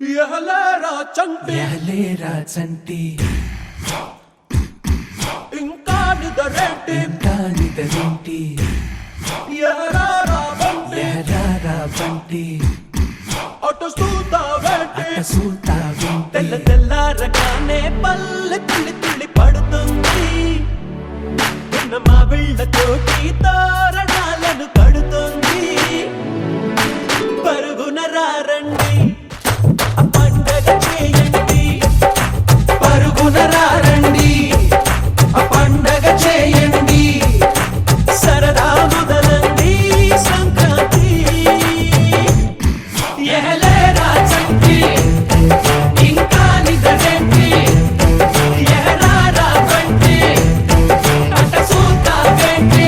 ఎహలేరా చంటి ఇంకా నిదరేంటి ఎహరారా బంటి అట తెల్ల తెల్లారగానే పల్లె తుళ్ళి తుళ్ళి పడుతుంది. మా వీళ్ళతోటి తోరణాలను కడుతుంది. పరుగున రారండి పండగ చేయండి, పరుగున రారండి పండగ చేయండి, సరదా మొదలండి సంక్రాంతి. ఎహలేరా చంటి ఇంకా నిదరేంటి ఎహరారా బంటి అట సూతావేంటి.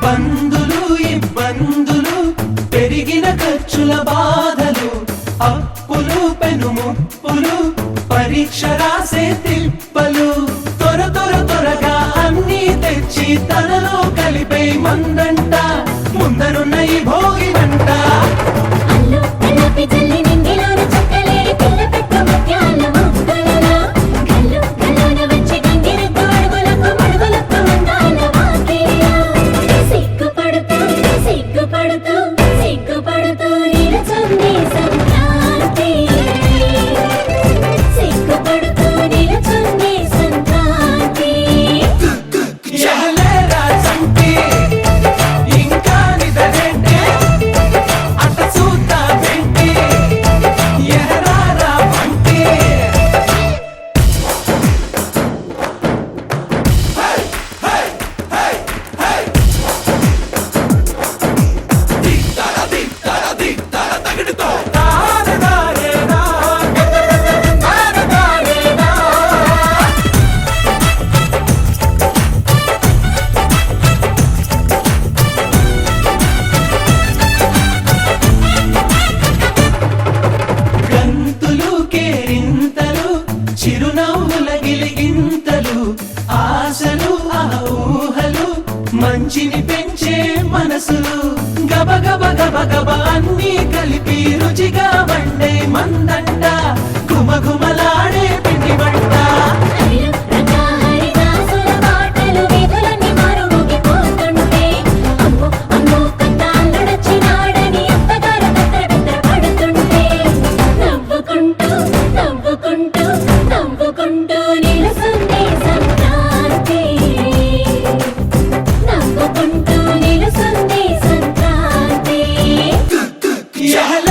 బంధులు ఇబ్బందులు పెరిగిన ఖర్చుల బాధలు, అప్పులు పెనుముప్పులు పరీక్ష రాసే తిప్పలు, త్వరగా అన్నీ తెచ్చి తనలో కలిపే మందంట ముందరున్న ఈ భోగినంట. అల్లు కల్లాపి జల్లి నింగిలోన చక్కలేడి పిల్ల పెట్ట ముత్యాల మొక్కలలా కల్లు కల్లోన వచ్చి గంగిరెద్దు అడుగులకు అందాల వాకిలియా. సిగ్గుపడుతూ నిలుచుంది సంక్రాంతి. సిగ్గుపడుతూ నిలుచుంది సంక్రాంతి. ఎహలేరా చంటి ఇంకా నిదరేంటి అట సూతావేంటి ఎహరారా బంటి. గంతులు కేరింతలు చిరునవ్వుల గిలిగింతలు, ఆశలు ఆ ఊహలు మంచిని పెంచే మనసులు, గబగబ అన్నీ కలిపి రుచిగా వండే మందంట గుమగుమలాడే పిండి వంట. హరిలు రంగా హరిదాసుల పాటలు వీధులన్నీ మారుమోగిపోతుంటే అమ్మో అమ్మో కొత్త అల్లుడొచ్చినాడని అత్తగారు బెత్తర పడుతుంటే నవ్వుకుంటూ నిలుసుంది సంక్రాంతి. నవ్వుకుంటూ నిలుసుంది సంక్రాంతి. ఎహలేరా